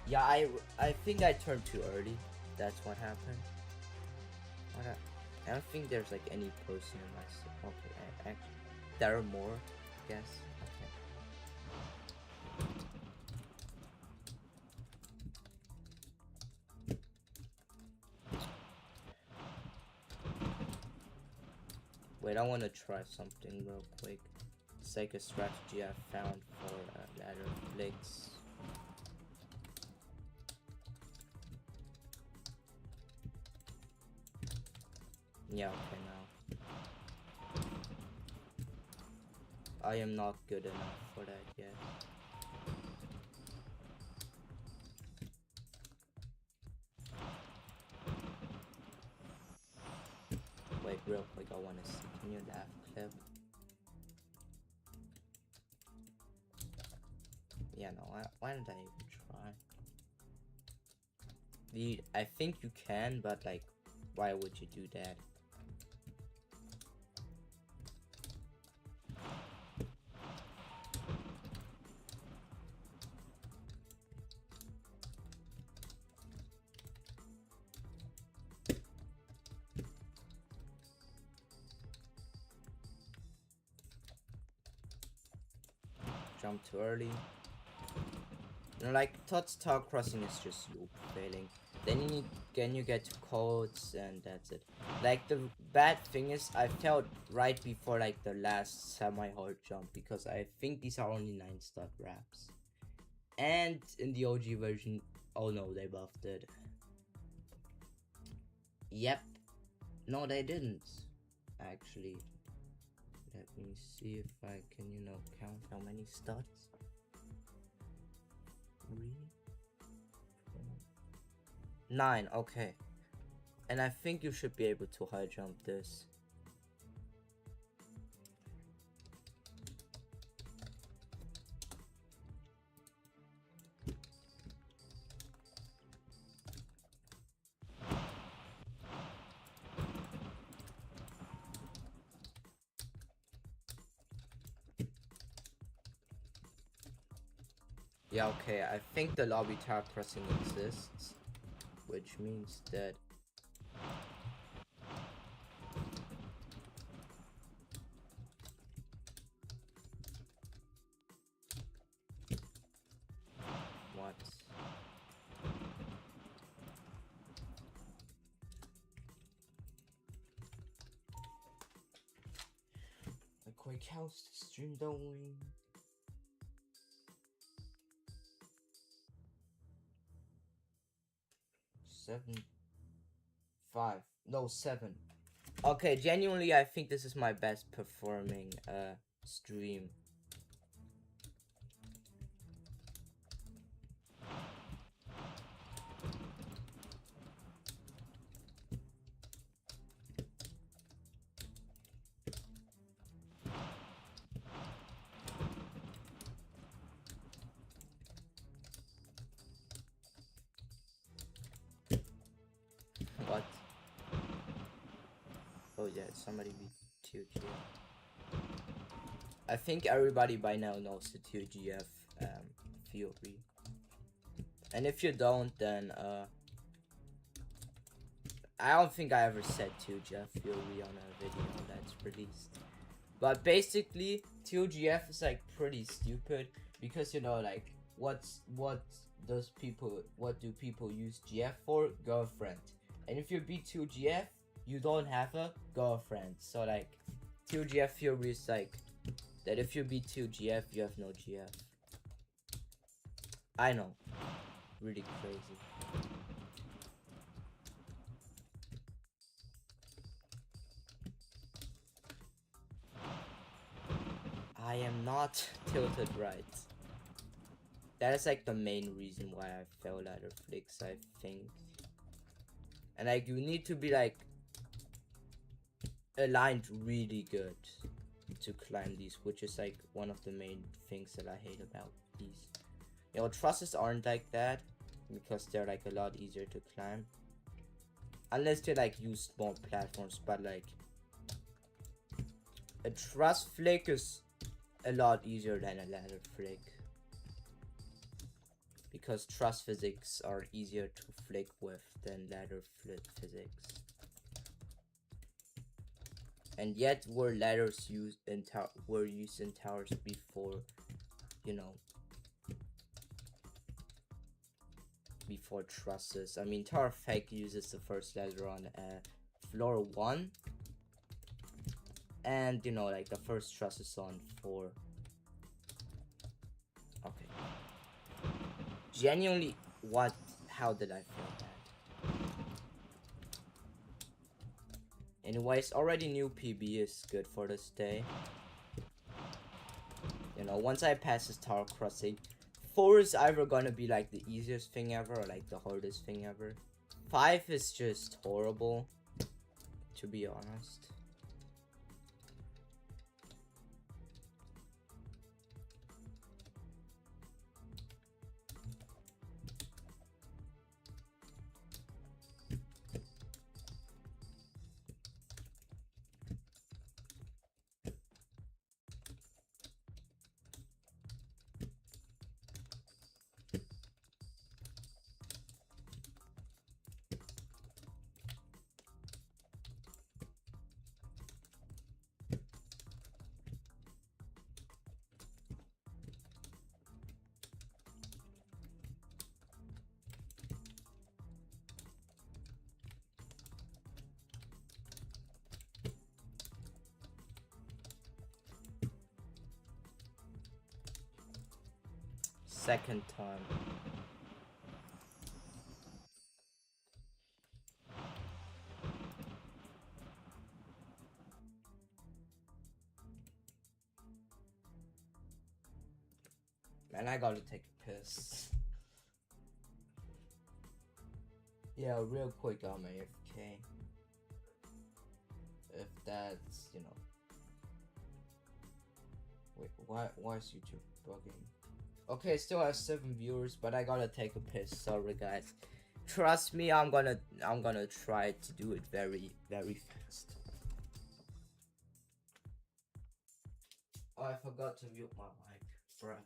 Yeah, I think I turned too early. That's what happened. I don't think there's like any person in my. Okay, actually, there are more. I guess. Okay. Wait, I want to try something real quick. It's like a strategy I found for ladder flicks. Yeah, okay, now. I am not good enough for that yet. Wait, real quick, I wanna see. Can you laugh clip? Yeah, no, why did I even try? I think you can, but like, why would you do that? Jump too early. You know, like, Thanos Tower crossing is just loop failing. Then you get to codes and that's it. Like, the bad thing is I felt right before like the last semi-hard jump, because I think these are only 9-star wraps. And in the OG version, oh no, they buffed it. Yep. No, they didn't. Actually, let me see if I can, you know, count how many studs. 3, 4, 9, okay. And I think you should be able to high jump this. Yeah, okay, I think the lobby tower crossing exists, which means that what? A quick house to stream going. Seven, 5, no 7. Okay, genuinely, I think this is my best performing stream. What? Oh yeah, somebody beat 2GF. I think everybody by now knows the 2GF theory. And if you don't, then I don't think I ever said 2GF theory on a video that's released. But basically, TOGF is like pretty stupid because you know like what do people use GF for? Girlfriend. And if you beat 2GF, you don't have a girlfriend. So like 2GF theory is like that if you beat 2GF, you have no GF. I know. Really crazy. I am not tilted right. That is like the main reason why I fail ladder flicks, I think. And like you need to be like aligned really good to climb these, which is like one of the main things that I hate about these. You know, trusses aren't like that because they're like a lot easier to climb. Unless they like use small platforms, but like a truss flick is a lot easier than a ladder flick. Because truss physics are easier to flick with than ladder flick physics. And yet were ladders used in towers before, you know, before trusses. I mean, Tower Fake uses the first ladder on floor 1. And, you know, like the first truss is on 4. Okay. Genuinely, how did I fail that? Anyways, already knew PB is good for this day. You know, once I pass this tower crossing, 4 is either gonna be like the easiest thing ever or like the hardest thing ever. 5 is just horrible, to be honest. Second time. Man, I gotta take a piss. Yeah, real quick, I'm AFK. If that's, you know. Wait, why is YouTube bugging? Okay, still have 7 viewers, but I gotta take a piss. Sorry, guys. Trust me, I'm gonna try to do it very, very fast. Oh, I forgot to mute my mic, bruh.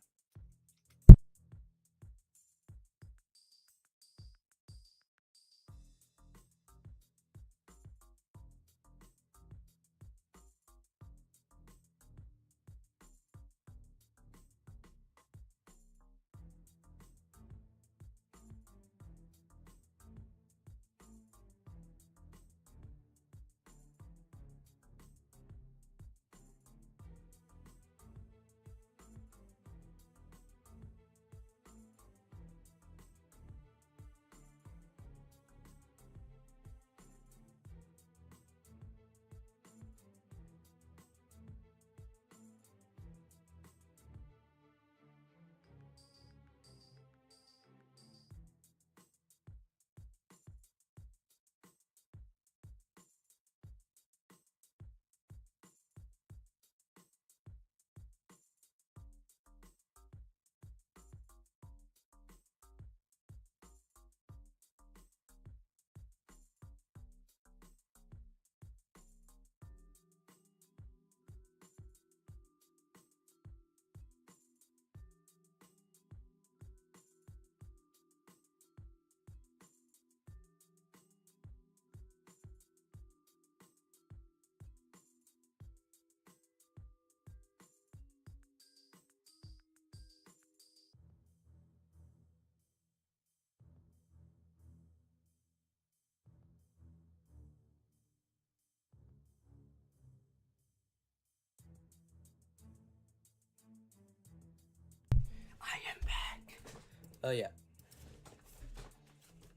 Oh yeah.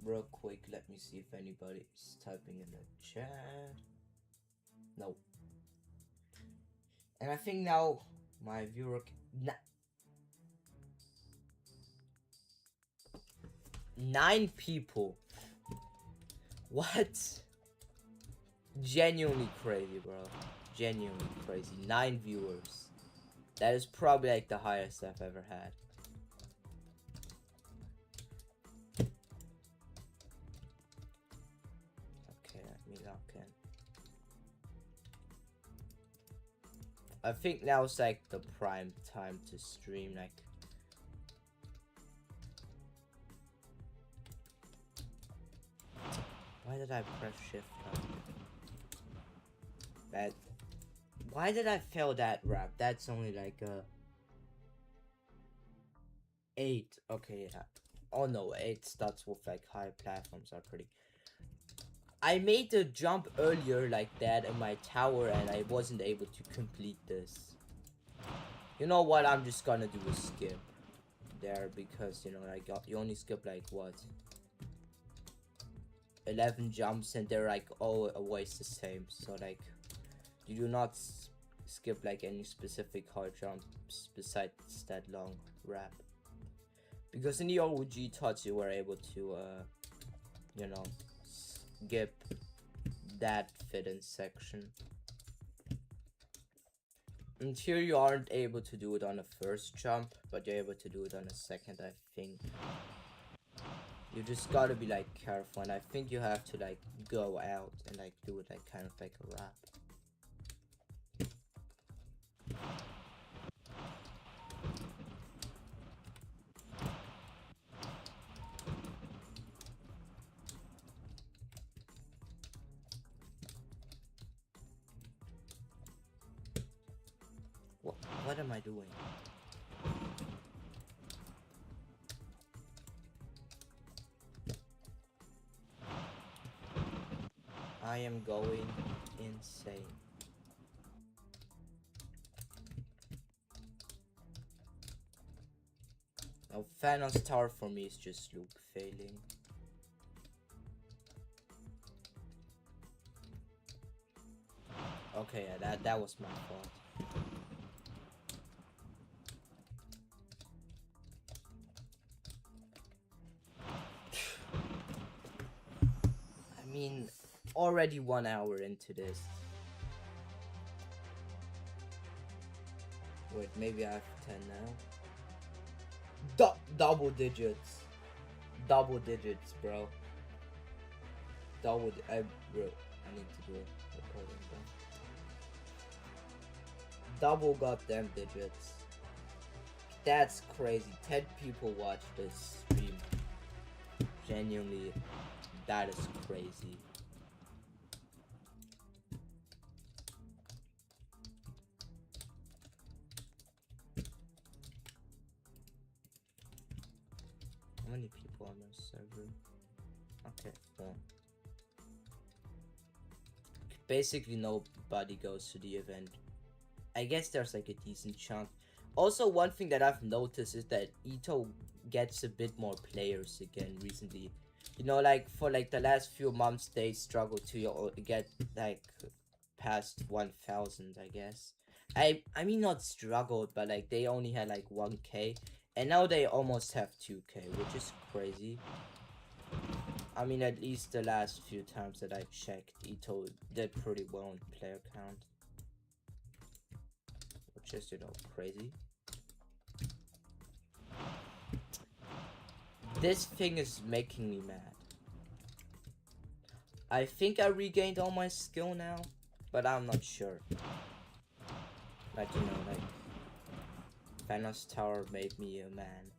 Real quick, let me see if anybody's typing in the chat. No. And I think now my viewer. 9 people. What? Genuinely crazy, bro. Genuinely crazy. 9 viewers. That is probably like the highest I've ever had. Okay, let me lock in. I think now it's like the prime time to stream, like. Why did I press shift? That. Why did I fail that rap? That's only like a 8. Okay, yeah. Oh no, 8 starts with like high platforms are pretty. I made the jump earlier like that in my tower and I wasn't able to complete this. You know what? I'm just gonna do a skip there because, you know, you only skip like what? 11 jumps and they're like always the same. So like, you do not skip like any specific hard jumps besides that long rap. Because in the OG TOTS you were able to, you know, skip that fit-in section. And here you aren't able to do it on the first jump, but you're able to do it on the second, I think. You just gotta be like careful, and I think you have to like go out and like do it like kind of like a rap. What am I doing? I am going insane. Now, Thanos Tower for me is just Luke failing. Okay, yeah, that was my fault. I mean, already 1 hour into this. Wait, maybe I have 10 now. Double digits. Double digits, bro. Bro, I need to do a recording, bro. Double goddamn digits. That's crazy. 10 people watch this stream. Genuinely, that is crazy. How many people on the server? Okay, well. Basically nobody goes to the event. I guess there's like a decent chunk. Also, one thing that I've noticed is that Ito gets a bit more players again recently. You know, like for like the last few months they struggled to get like past 1,000, I guess. I mean not struggled, but like they only had like 1k, and now they almost have 2k, which is crazy. I mean, at least the last few times that I checked, Ito did pretty well in player count. Which is, you know, crazy. This thing is making me mad. I think I regained all my skill now, but I'm not sure. Like, you know, like, Thanos Tower made me a man.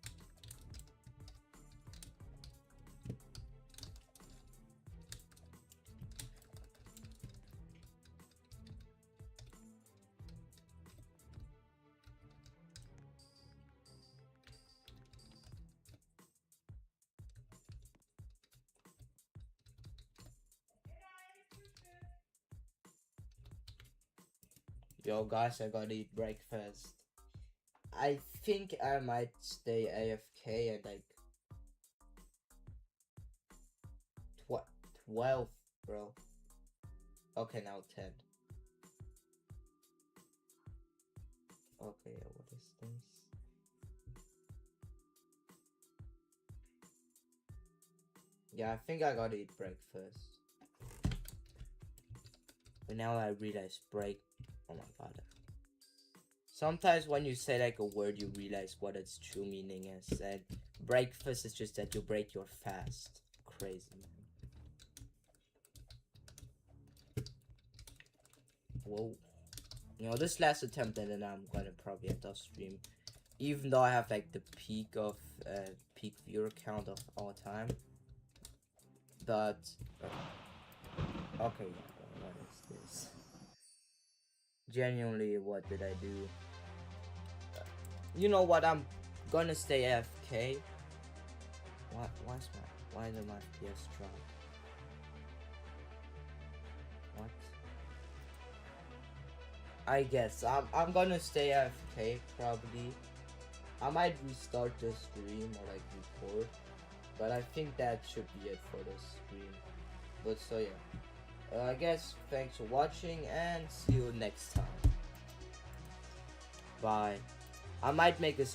Yo guys, I gotta eat breakfast. I think I might stay AFK and like 12, bro. Okay, now 10. Okay, what is this? Yeah, I think I gotta eat breakfast. But now I realize oh my god. Sometimes when you say like a word, you realize what its true meaning is. And breakfast is just that you break your fast. Crazy, man. Whoa. You know, this last attempt, and then I'm gonna probably end the stream. Even though I have like the peak viewer count of all time. But okay, what is this? Genuinely, what did I do? You know what? I'm gonna stay AFK. Why did my FPS drop? What? I guess I'm gonna stay AFK probably. I might restart the stream or like record, but I think that should be it for the stream. But so yeah, I guess thanks for watching and see you next time. Bye. I might make a